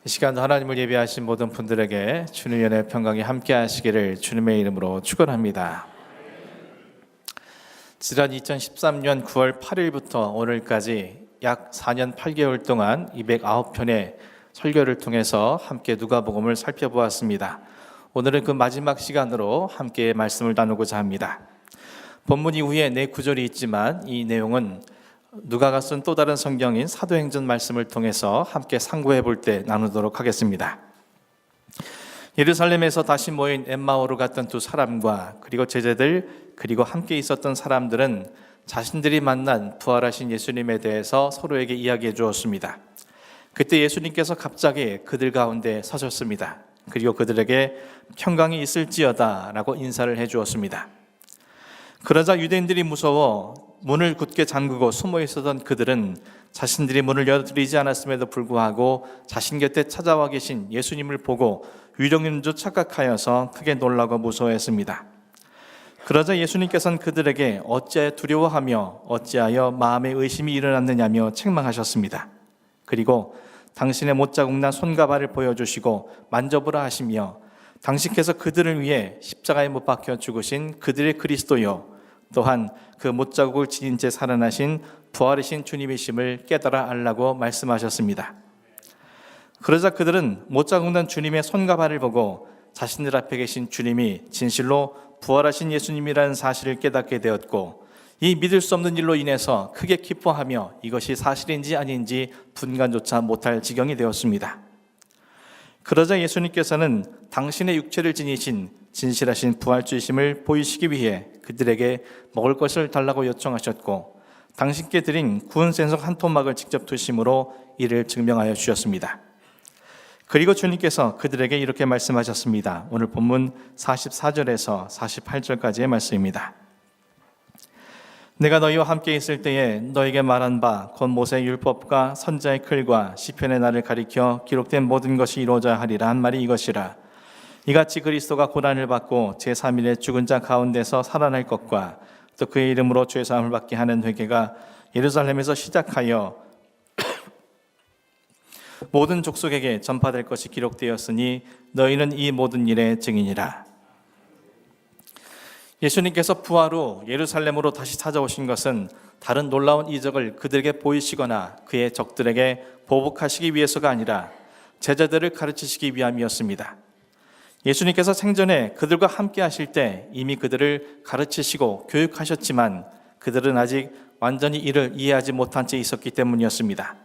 이 시간도 하나님을 예배하신 모든 분들에게 주님의 은혜 평강이 함께 하시기를 주님의 이름으로 축원합니다. 지난 2013년 9월 8일부터 오늘까지 약 4년 8개월 동안 209편의 설교를 통해서 함께 누가복음을 살펴보았습니다. 오늘은 그 마지막 시간으로 함께 말씀을 나누고자 합니다. 본문 이후에 네 구절이 있지만 이 내용은 누가가 쓴 또 다른 성경인 사도행전 말씀을 통해서 함께 상고해 볼 때 나누도록 하겠습니다. 예루살렘에서 다시 모인 엠마오로 갔던 두 사람과 그리고 제자들 그리고 함께 있었던 사람들은 자신들이 만난 부활하신 예수님에 대해서 서로에게 이야기해 주었습니다. 그때 예수님께서 갑자기 그들 가운데 서셨습니다. 그리고 그들에게 평강이 있을지어다 라고 인사를 해 주었습니다. 그러자 유대인들이 무서워 문을 굳게 잠그고 숨어 있었던 그들은 자신들이 문을 열어드리지 않았음에도 불구하고 자신 곁에 찾아와 계신 예수님을 보고 위령인 줄 착각하여서 크게 놀라고 무서워했습니다. 그러자 예수님께서는 그들에게 어찌하여 두려워하며 어찌하여 마음에 의심이 일어났느냐며 책망하셨습니다. 그리고 당신의 못자국 난 손과 발을 보여주시고 만져보라 하시며 당신께서 그들을 위해 십자가에 못 박혀 죽으신 그들의 그리스도요 또한 그 못자국을 지닌 채 살아나신 부활이신 주님이심을 깨달아 알라고 말씀하셨습니다. 그러자 그들은 못자국 난 주님의 손과 발을 보고 자신들 앞에 계신 주님이 진실로 부활하신 예수님이라는 사실을 깨닫게 되었고 이 믿을 수 없는 일로 인해서 크게 기뻐하며 이것이 사실인지 아닌지 분간조차 못할 지경이 되었습니다. 그러자 예수님께서는 당신의 육체를 지니신 진실하신 부활주이심을 보이시기 위해 그들에게 먹을 것을 달라고 요청하셨고 당신께 드린 구운 생선 한 토막을 직접 드심으로 이를 증명하여 주셨습니다. 그리고 주님께서 그들에게 이렇게 말씀하셨습니다. 오늘 본문 44절에서 48절까지의 말씀입니다. 내가 너희와 함께 있을 때에 너에게 말한 바 곧 모세의 율법과 선지자의 글과 시편의 날을 가리켜 기록된 모든 것이 이루어져야 하리라 한 말이 이것이라. 이같이 그리스도가 고난을 받고 제3일에 죽은 자 가운데서 살아날 것과 또 그의 이름으로 죄사함을 받게 하는 회개가 예루살렘에서 시작하여 모든 족속에게 전파될 것이 기록되었으니 너희는 이 모든 일의 증인이라. 예수님께서 부활 후 예루살렘으로 다시 찾아오신 것은 다른 놀라운 이적을 그들에게 보이시거나 그의 적들에게 보복하시기 위해서가 아니라 제자들을 가르치시기 위함이었습니다. 예수님께서 생전에 그들과 함께 하실 때 이미 그들을 가르치시고 교육하셨지만 그들은 아직 완전히 이를 이해하지 못한 채 있었기 때문이었습니다.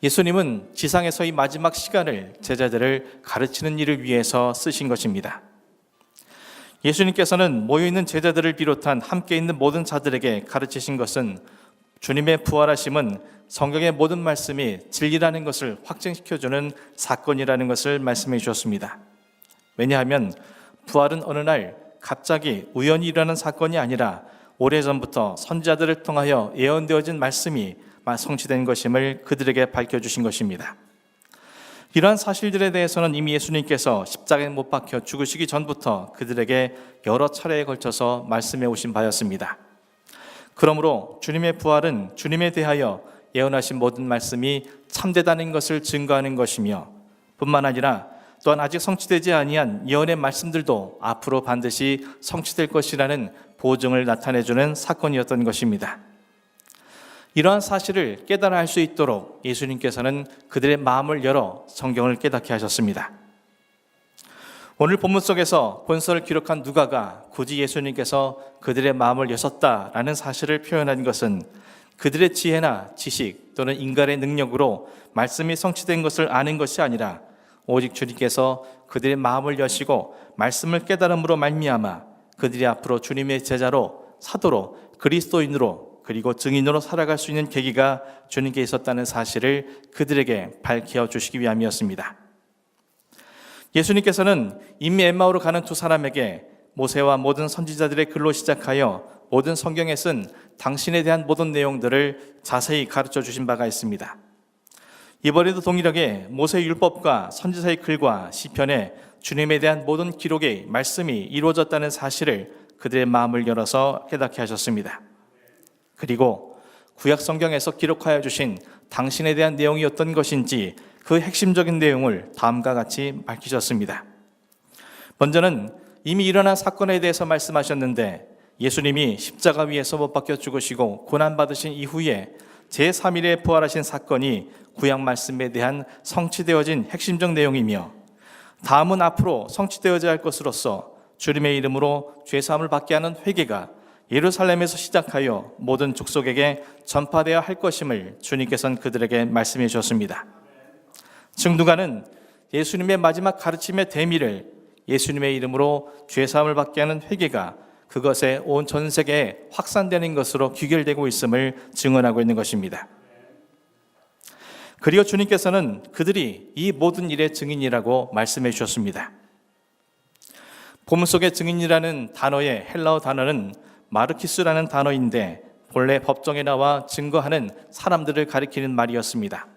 예수님은 지상에서 이 마지막 시간을 제자들을 가르치는 일을 위해서 쓰신 것입니다. 예수님께서는 모여있는 제자들을 비롯한 함께 있는 모든 자들에게 가르치신 것은 주님의 부활하심은 성경의 모든 말씀이 진리라는 것을 확증시켜주는 사건이라는 것을 말씀해 주셨습니다. 왜냐하면 부활은 어느 날 갑자기 우연히 일어난 사건이 아니라 오래전부터 선지자들을 통하여 예언되어진 말씀이 성취된 것임을 그들에게 밝혀주신 것입니다. 이러한 사실들에 대해서는 이미 예수님께서 십자가에 못 박혀 죽으시기 전부터 그들에게 여러 차례에 걸쳐서 말씀해 오신 바였습니다. 그러므로 주님의 부활은 주님에 대하여 예언하신 모든 말씀이 참되다는 것을 증거하는 것이며 뿐만 아니라 또한 아직 성취되지 아니한 예언의 말씀들도 앞으로 반드시 성취될 것이라는 보증을 나타내주는 사건이었던 것입니다. 이러한 사실을 깨달아 알 수 있도록 예수님께서는 그들의 마음을 열어 성경을 깨닫게 하셨습니다. 오늘 본문 속에서 본서를 기록한 누가가 굳이 예수님께서 그들의 마음을 여셨다라는 사실을 표현한 것은 그들의 지혜나 지식 또는 인간의 능력으로 말씀이 성취된 것을 아는 것이 아니라 오직 주님께서 그들의 마음을 여시고 말씀을 깨달음으로 말미암아 그들이 앞으로 주님의 제자로 사도로 그리스도인으로 그리고 증인으로 살아갈 수 있는 계기가 주님께 있었다는 사실을 그들에게 밝혀 주시기 위함이었습니다. 예수님께서는 이미 엠마오로 가는 두 사람에게 모세와 모든 선지자들의 글로 시작하여 모든 성경에 쓴 당신에 대한 모든 내용들을 자세히 가르쳐 주신 바가 있습니다. 이번에도 동일하게 모세 율법과 선지자의 글과 시편에 주님에 대한 모든 기록의 말씀이 이루어졌다는 사실을 그들의 마음을 열어서 깨닫게 하셨습니다. 그리고 구약 성경에서 기록하여 주신 당신에 대한 내용이 어떤 것인지 그 핵심적인 내용을 다음과 같이 밝히셨습니다. 먼저는 이미 일어난 사건에 대해서 말씀하셨는데, 예수님이 십자가 위에서 못 박혀 죽으시고 고난받으신 이후에 제3일에 부활하신 사건이 구약 말씀에 대한 성취되어진 핵심적 내용이며, 다음은 앞으로 성취되어져야 할 것으로서 주님의 이름으로 죄사함을 받게 하는 회개가 예루살렘에서 시작하여 모든 족속에게 전파되어야 할 것임을 주님께서는 그들에게 말씀해 주셨습니다. 즉 누가는 예수님의 마지막 가르침의 대미를 예수님의 이름으로 죄사함을 받게 하는 회개가 그것에 온 전 세계에 확산되는 것으로 귀결되고 있음을 증언하고 있는 것입니다. 그리고 주님께서는 그들이 이 모든 일의 증인이라고 말씀해 주셨습니다. 본문 속의 증인이라는 단어의 헬라어 단어는 마르키스라는 단어인데, 본래 법정에 나와 증거하는 사람들을 가리키는 말이었습니다.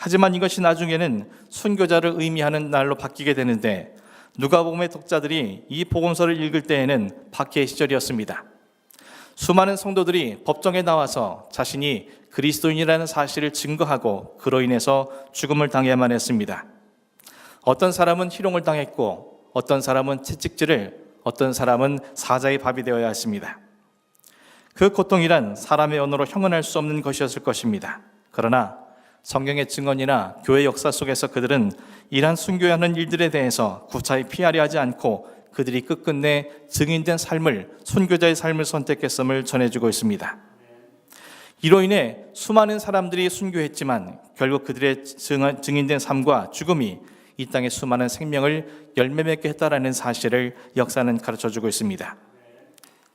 하지만 이것이 나중에는 순교자를 의미하는 날로 바뀌게 되는데, 누가복음의 독자들이 이 복음서를 읽을 때에는 박해의 시절이었습니다. 수많은 성도들이 법정에 나와서 자신이 그리스도인이라는 사실을 증거하고 그로 인해서 죽음을 당해야만 했습니다. 어떤 사람은 희롱을 당했고, 어떤 사람은 채찍질을, 어떤 사람은 사자의 밥이 되어야 했습니다. 그 고통이란 사람의 언어로 형언할 수 없는 것이었을 것입니다. 그러나 성경의 증언이나 교회 역사 속에서 그들은 이러한 순교하는 일들에 대해서 구차히 피하려 하지 않고 그들이 끝끝내 증인된 삶을, 순교자의 삶을 선택했음을 전해주고 있습니다. 이로 인해 수많은 사람들이 순교했지만 결국 그들의 증인된 삶과 죽음이 이 땅의 수많은 생명을 열매맺게 했다라는 사실을 역사는 가르쳐주고 있습니다.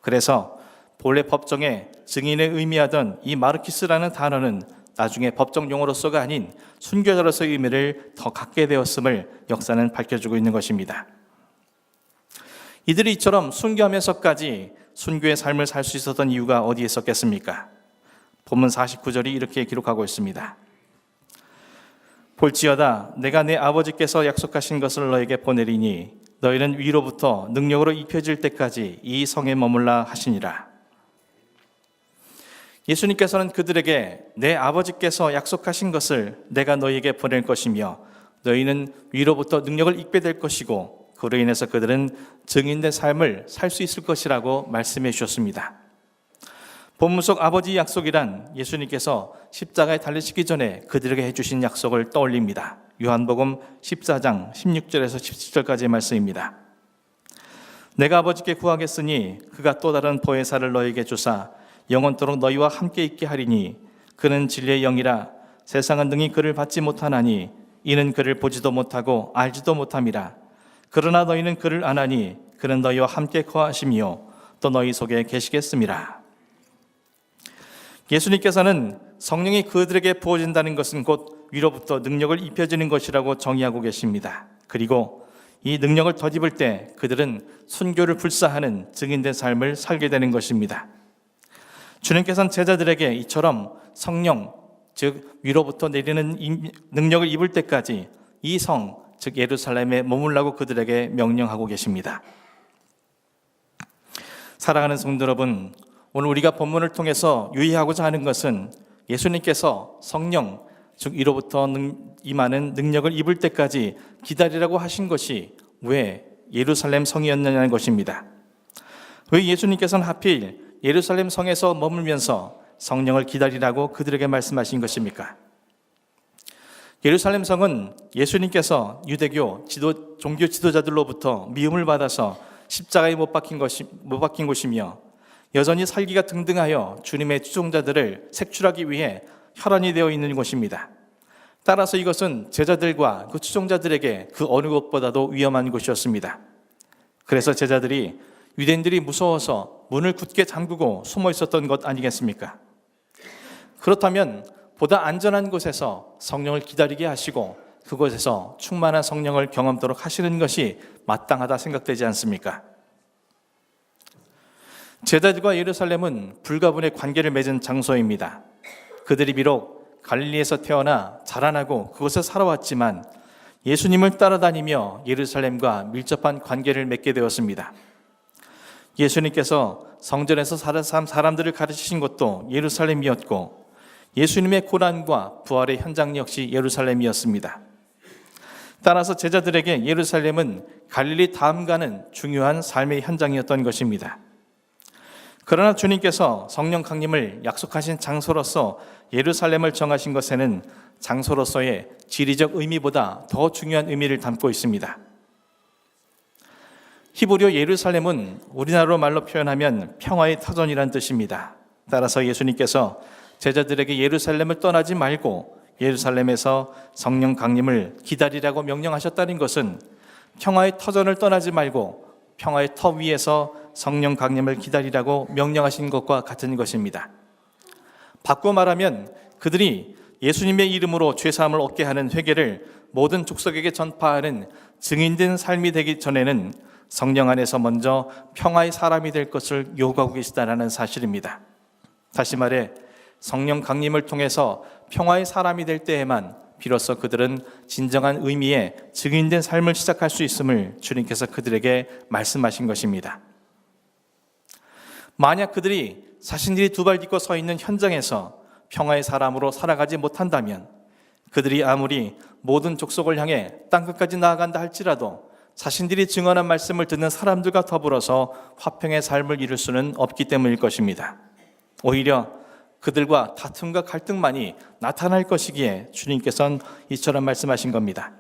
그래서 본래 법정에 증인을 의미하던 이 마르키스라는 단어는 나중에 법정 용어로서가 아닌 순교자로서의 의미를 더 갖게 되었음을 역사는 밝혀주고 있는 것입니다. 이들이 이처럼 순교하면서까지 순교의 삶을 살 수 있었던 이유가 어디에 있었겠습니까? 본문 49절이 이렇게 기록하고 있습니다. 볼지어다 내가 내 아버지께서 약속하신 것을 너에게 보내리니 너희는 위로부터 능력으로 입혀질 때까지 이 성에 머물라 하시니라. 예수님께서는 그들에게 내 아버지께서 약속하신 것을 내가 너희에게 보낼 것이며 너희는 위로부터 능력을 입게 될 것이고 그로 인해서 그들은 증인된 삶을 살 수 있을 것이라고 말씀해 주셨습니다. 본문 속 아버지의 약속이란 예수님께서 십자가에 달리시기 전에 그들에게 해주신 약속을 떠올립니다. 요한복음 14장 16절에서 17절까지의 말씀입니다. 내가 아버지께 구하겠으니 그가 또 다른 보혜사를 너희에게 주사 영원토록 너희와 함께 있게 하리니 그는 진리의 영이라 세상은 능히 그를 받지 못하나니 이는 그를 보지도 못하고 알지도 못함이라. 그러나 너희는 그를 아나니 그는 너희와 함께 거하시며 또 너희 속에 계시겠음이라. 예수님께서는 성령이 그들에게 부어진다는 것은 곧 위로부터 능력을 입혀지는 것이라고 정의하고 계십니다. 그리고 이 능력을 덧입을 때 그들은 순교를 불사하는 증인된 삶을 살게 되는 것입니다. 주님께서는 제자들에게 이처럼 성령, 즉 위로부터 내리는 능력을 입을 때까지 이 성, 즉 예루살렘에 머물라고 그들에게 명령하고 계십니다. 사랑하는 성도 여러분, 오늘 우리가 본문을 통해서 유의하고자 하는 것은 예수님께서 성령, 즉 위로부터 임하는 능력을 입을 때까지 기다리라고 하신 것이 왜 예루살렘 성이었느냐는 것입니다. 왜 예수님께서는 하필 예루살렘 성에서 머물면서 성령을 기다리라고 그들에게 말씀하신 것입니까? 예루살렘 성은 예수님께서 유대교 종교 지도자들로부터 미움을 받아서 십자가에 못 박힌 곳이며 여전히 살기가 등등하여 주님의 추종자들을 색출하기 위해 혈안이 되어 있는 곳입니다. 따라서 이것은 제자들과 그 추종자들에게 그 어느 곳보다도 위험한 곳이었습니다. 그래서 제자들이 유대인들이 무서워서 문을 굳게 잠그고 숨어 있었던 것 아니겠습니까? 그렇다면 보다 안전한 곳에서 성령을 기다리게 하시고 그곳에서 충만한 성령을 경험토록 하시는 것이 마땅하다 생각되지 않습니까? 제자들과 예루살렘은 불가분의 관계를 맺은 장소입니다. 그들이 비록 갈릴리에서 태어나 자라나고 그곳에 살아왔지만 예수님을 따라다니며 예루살렘과 밀접한 관계를 맺게 되었습니다. 예수님께서 성전에서 사람들을 가르치신 곳도 예루살렘이었고 예수님의 고난과 부활의 현장 역시 예루살렘이었습니다. 따라서 제자들에게 예루살렘은 갈릴리 다음가는 중요한 삶의 현장이었던 것입니다. 그러나 주님께서 성령 강림을 약속하신 장소로서 예루살렘을 정하신 것에는 장소로서의 지리적 의미보다 더 중요한 의미를 담고 있습니다. 히브리어 예루살렘은 우리나라 말로 표현하면 평화의 터전이란 뜻입니다. 따라서 예수님께서 제자들에게 예루살렘을 떠나지 말고 예루살렘에서 성령 강림을 기다리라고 명령하셨다는 것은 평화의 터전을 떠나지 말고 평화의 터 위에서 성령 강림을 기다리라고 명령하신 것과 같은 것입니다. 바꿔 말하면 그들이 예수님의 이름으로 죄사함을 얻게 하는 회개를 모든 족속에게 전파하는 증인된 삶이 되기 전에는 성령 안에서 먼저 평화의 사람이 될 것을 요구하고 계시다는 사실입니다. 다시 말해 성령 강림을 통해서 평화의 사람이 될 때에만 비로소 그들은 진정한 의미의 증인된 삶을 시작할 수 있음을 주님께서 그들에게 말씀하신 것입니다. 만약 그들이 자신들이 두 발 딛고 서 있는 현장에서 평화의 사람으로 살아가지 못한다면 그들이 아무리 모든 족속을 향해 땅끝까지 나아간다 할지라도 자신들이 증언한 말씀을 듣는 사람들과 더불어서 화평의 삶을 이룰 수는 없기 때문일 것입니다. 오히려 그들과 다툼과 갈등만이 나타날 것이기에 주님께서는 이처럼 말씀하신 겁니다.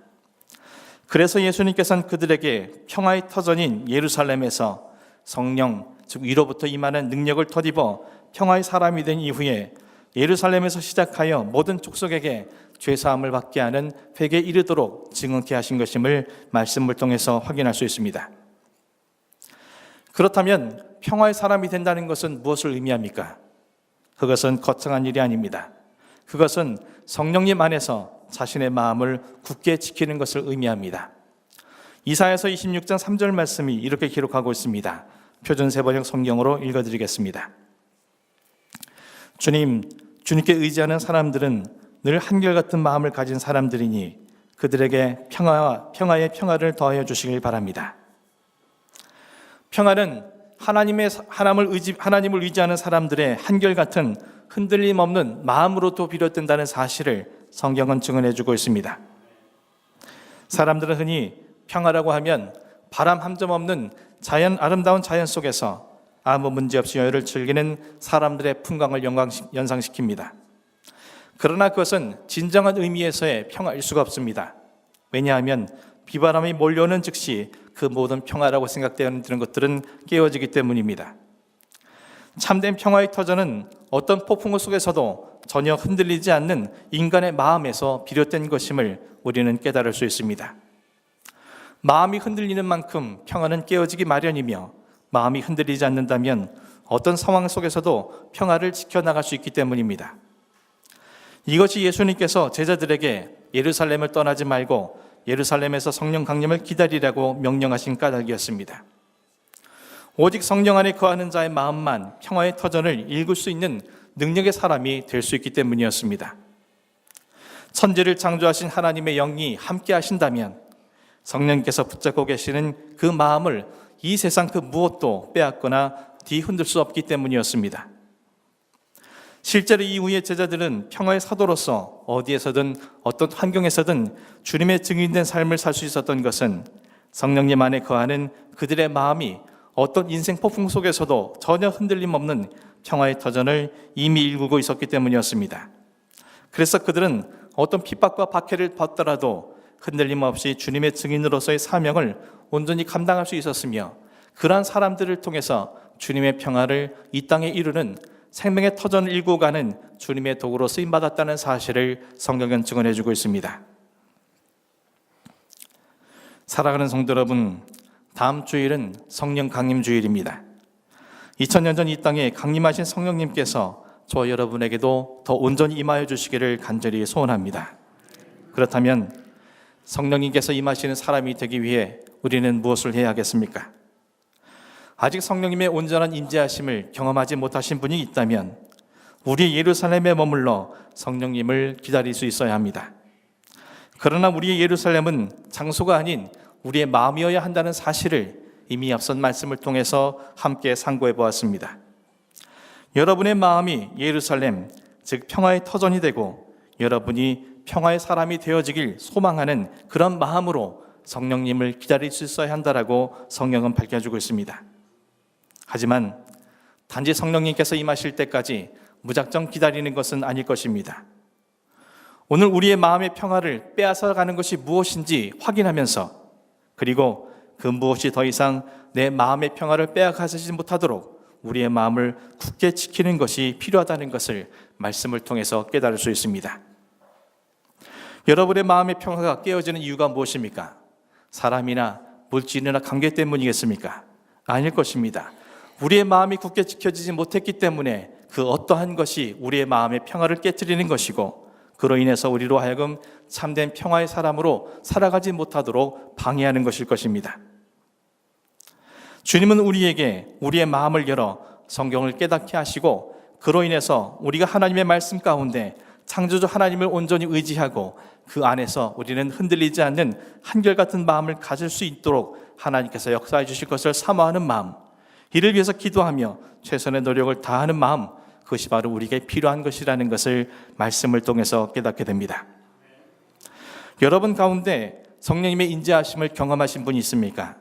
그래서 예수님께서는 그들에게 평화의 터전인 예루살렘에서 성령, 즉 위로부터 임하는 능력을 덧입어 평화의 사람이 된 이후에 예루살렘에서 시작하여 모든 족속에게 죄사함을 받게 하는 회개에 이르도록 증언케 하신 것임을 말씀을 통해서 확인할 수 있습니다. 그렇다면 평화의 사람이 된다는 것은 무엇을 의미합니까? 그것은 거창한 일이 아닙니다. 그것은 성령님 안에서 자신의 마음을 굳게 지키는 것을 의미합니다. 이사야서 26장 3절 말씀이 이렇게 기록하고 있습니다. 표준 세번역 성경으로 읽어드리겠습니다. 주님께 의지하는 사람들은 늘 한결같은 마음을 가진 사람들이니 그들에게 평화의 평화를 더하여 주시길 바랍니다. 평화는 하나님을 의지하는 사람들의 한결같은 흔들림 없는 마음으로도 비롯된다는 사실을 성경은 증언해주고 있습니다. 사람들은 흔히 평화라고 하면 바람 한 점 없는 아름다운 자연 속에서 아무 문제 없이 여유를 즐기는 사람들의 풍광을 연상시킵니다. 그러나 그것은 진정한 의미에서의 평화일 수가 없습니다. 왜냐하면 비바람이 몰려오는 즉시 그 모든 평화라고 생각되는 것들은 깨어지기 때문입니다. 참된 평화의 터전은 어떤 폭풍우 속에서도 전혀 흔들리지 않는 인간의 마음에서 비롯된 것임을 우리는 깨달을 수 있습니다. 마음이 흔들리는 만큼 평화는 깨어지기 마련이며 마음이 흔들리지 않는다면 어떤 상황 속에서도 평화를 지켜나갈 수 있기 때문입니다. 이것이 예수님께서 제자들에게 예루살렘을 떠나지 말고 예루살렘에서 성령 강림을 기다리라고 명령하신 까닭이었습니다. 오직 성령 안에 거하는 자의 마음만 평화의 터전을 읽을 수 있는 능력의 사람이 될 수 있기 때문이었습니다. 천지를 창조하신 하나님의 영이 함께 하신다면 성령께서 붙잡고 계시는 그 마음을 이 세상 그 무엇도 빼앗거나 뒤흔들 수 없기 때문이었습니다. 실제로 이후에 제자들은 평화의 사도로서 어디에서든 어떤 환경에서든 주님의 증인된 삶을 살 수 있었던 것은 성령님 안에 거하는 그들의 마음이 어떤 인생 폭풍 속에서도 전혀 흔들림 없는 평화의 터전을 이미 일구고 있었기 때문이었습니다. 그래서 그들은 어떤 핍박과 박해를 받더라도 흔들림 없이 주님의 증인으로서의 사명을 온전히 감당할 수 있었으며 그러한 사람들을 통해서 주님의 평화를 이 땅에 이루는 생명의 터전을 일구고 가는 주님의 도구로 쓰임받았다는 사실을 성경은 증언해주고 있습니다. 사랑하는 성도 여러분, 다음 주일은 성령 강림 주일입니다. 2000년 전 이 땅에 강림하신 성령님께서 저와 여러분에게도 더 온전히 임하여 주시기를 간절히 소원합니다. 그렇다면 성령님께서 임하시는 사람이 되기 위해 우리는 무엇을 해야 하겠습니까? 아직 성령님의 온전한 인재하심을 경험하지 못하신 분이 있다면 우리 예루살렘에 머물러 성령님을 기다릴 수 있어야 합니다. 그러나 우리의 예루살렘은 장소가 아닌 우리의 마음이어야 한다는 사실을 이미 앞선 말씀을 통해서 함께 상고해 보았습니다. 여러분의 마음이 예루살렘, 즉 평화의 터전이 되고 여러분이 평화의 사람이 되어지길 소망하는 그런 마음으로 성령님을 기다릴 수 있어야 한다라고 성경은 밝혀주고 있습니다. 하지만 단지 성령님께서 임하실 때까지 무작정 기다리는 것은 아닐 것입니다. 오늘 우리의 마음의 평화를 빼앗아가는 것이 무엇인지 확인하면서, 그리고 그 무엇이 더 이상 내 마음의 평화를 빼앗아가지 못하도록 우리의 마음을 굳게 지키는 것이 필요하다는 것을 말씀을 통해서 깨달을 수 있습니다. 여러분의 마음의 평화가 깨어지는 이유가 무엇입니까? 사람이나 물질이나 관계 때문이겠습니까? 아닐 것입니다. 우리의 마음이 굳게 지켜지지 못했기 때문에 그 어떠한 것이 우리의 마음의 평화를 깨트리는 것이고, 그로 인해서 우리로 하여금 참된 평화의 사람으로 살아가지 못하도록 방해하는 것일 것입니다. 주님은 우리에게 우리의 마음을 열어 성경을 깨닫게 하시고, 그로 인해서 우리가 하나님의 말씀 가운데 창조주 하나님을 온전히 의지하고 그 안에서 우리는 흔들리지 않는 한결같은 마음을 가질 수 있도록 하나님께서 역사해 주실 것을 사모하는 마음, 이를 위해서 기도하며 최선의 노력을 다하는 마음, 그것이 바로 우리에게 필요한 것이라는 것을 말씀을 통해서 깨닫게 됩니다. 여러분 가운데 성령님의 인자하심을 경험하신 분이 있습니까?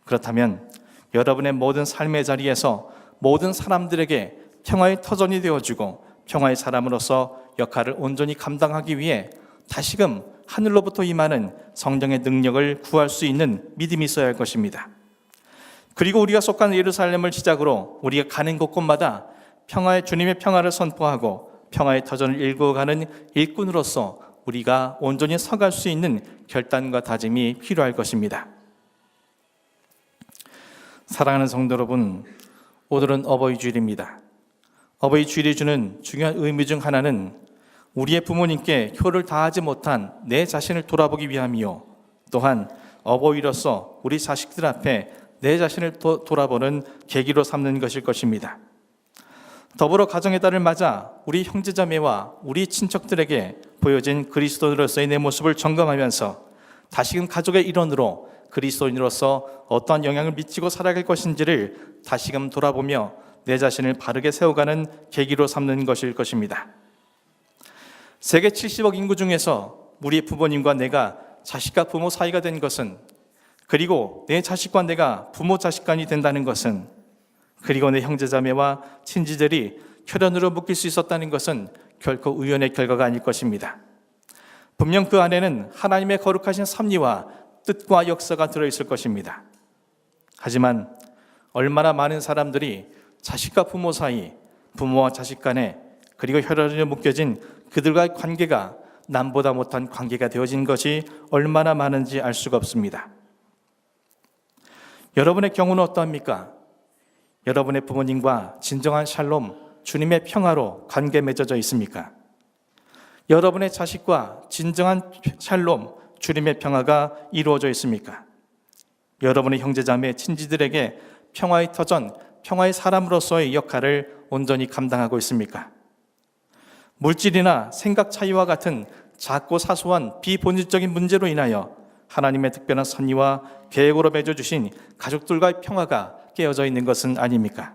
그렇다면 여러분의 모든 삶의 자리에서 모든 사람들에게 평화의 터전이 되어주고 평화의 사람으로서 역할을 온전히 감당하기 위해 다시금 하늘로부터 임하는 성령의 능력을 구할 수 있는 믿음이 있어야 할 것입니다. 그리고 우리가 속한 예루살렘을 시작으로 우리가 가는 곳곳마다 주님의 평화를 선포하고 평화의 터전을 일구어가는 일꾼으로서 우리가 온전히 서갈 수 있는 결단과 다짐이 필요할 것입니다. 사랑하는 성도 여러분, 오늘은 어버이 주일입니다. 어버이 주일이 주는 중요한 의미 중 하나는 우리의 부모님께 효를 다하지 못한 내 자신을 돌아보기 위함이요, 또한 어버이로서 우리 자식들 앞에 내 자신을 돌아보는 계기로 삼는 것일 것입니다. 더불어 가정의 달을 맞아 우리 형제자매와 우리 친척들에게 보여진 그리스도인으로서의 내 모습을 점검하면서 다시금 가족의 일원으로 그리스도인으로서 어떠한 영향을 미치고 살아갈 것인지를 다시금 돌아보며 내 자신을 바르게 세워가는 계기로 삼는 것일 것입니다. 세계 70억 인구 중에서 우리 부모님과 내가 자식과 부모 사이가 된 것은, 그리고 내 자식과 내가 부모 자식 간이 된다는 것은, 그리고 내 형제자매와 친지들이 혈연으로 묶일 수 있었다는 것은 결코 우연의 결과가 아닐 것입니다. 분명 그 안에는 하나님의 거룩하신 섭리와 뜻과 역사가 들어있을 것입니다. 하지만 얼마나 많은 사람들이 자식과 부모 사이, 부모와 자식 간에, 그리고 혈연으로 묶여진 그들과의 관계가 남보다 못한 관계가 되어진 것이 얼마나 많은지 알 수가 없습니다. 여러분의 경우는 어떠합니까? 여러분의 부모님과 진정한 샬롬, 주님의 평화로 관계 맺어져 있습니까? 여러분의 자식과 진정한 샬롬, 주님의 평화가 이루어져 있습니까? 여러분의 형제자매, 친지들에게 평화의 터전, 평화의 사람으로서의 역할을 온전히 감당하고 있습니까? 물질이나 생각 차이와 같은 작고 사소한 비본질적인 문제로 인하여 하나님의 특별한 섭리와 계획으로 맺어주신 가족들과의 평화가 깨어져 있는 것은 아닙니까?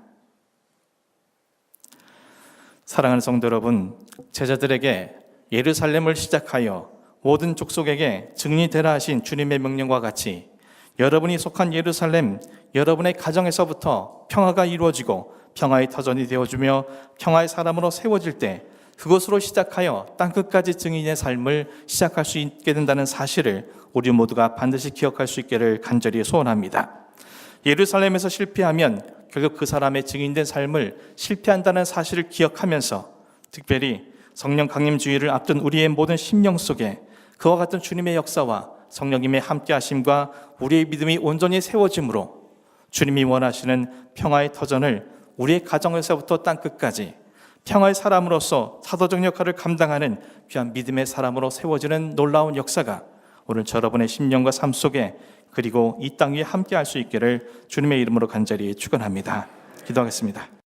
사랑하는 성도 여러분, 제자들에게 예루살렘을 시작하여 모든 족속에게 증인이 되라 하신 주님의 명령과 같이 여러분이 속한 예루살렘, 여러분의 가정에서부터 평화가 이루어지고 평화의 터전이 되어주며 평화의 사람으로 세워질 때 그것으로 시작하여 땅끝까지 증인의 삶을 시작할 수 있게 된다는 사실을 우리 모두가 반드시 기억할 수 있기를 간절히 소원합니다. 예루살렘에서 실패하면 결국 그 사람의 증인된 삶을 실패한다는 사실을 기억하면서, 특별히 성령 강림 주의를 앞둔 우리의 모든 심령 속에 그와 같은 주님의 역사와 성령님의 함께하심과 우리의 믿음이 온전히 세워짐으로 주님이 원하시는 평화의 터전을 우리의 가정에서부터 땅끝까지 평화의 사람으로서 사도적 역할을 감당하는 귀한 믿음의 사람으로 세워지는 놀라운 역사가 오늘 여러분의 심령과 삶 속에, 그리고 이 땅 위에 함께할 수 있기를 주님의 이름으로 간절히 축원합니다. 기도하겠습니다.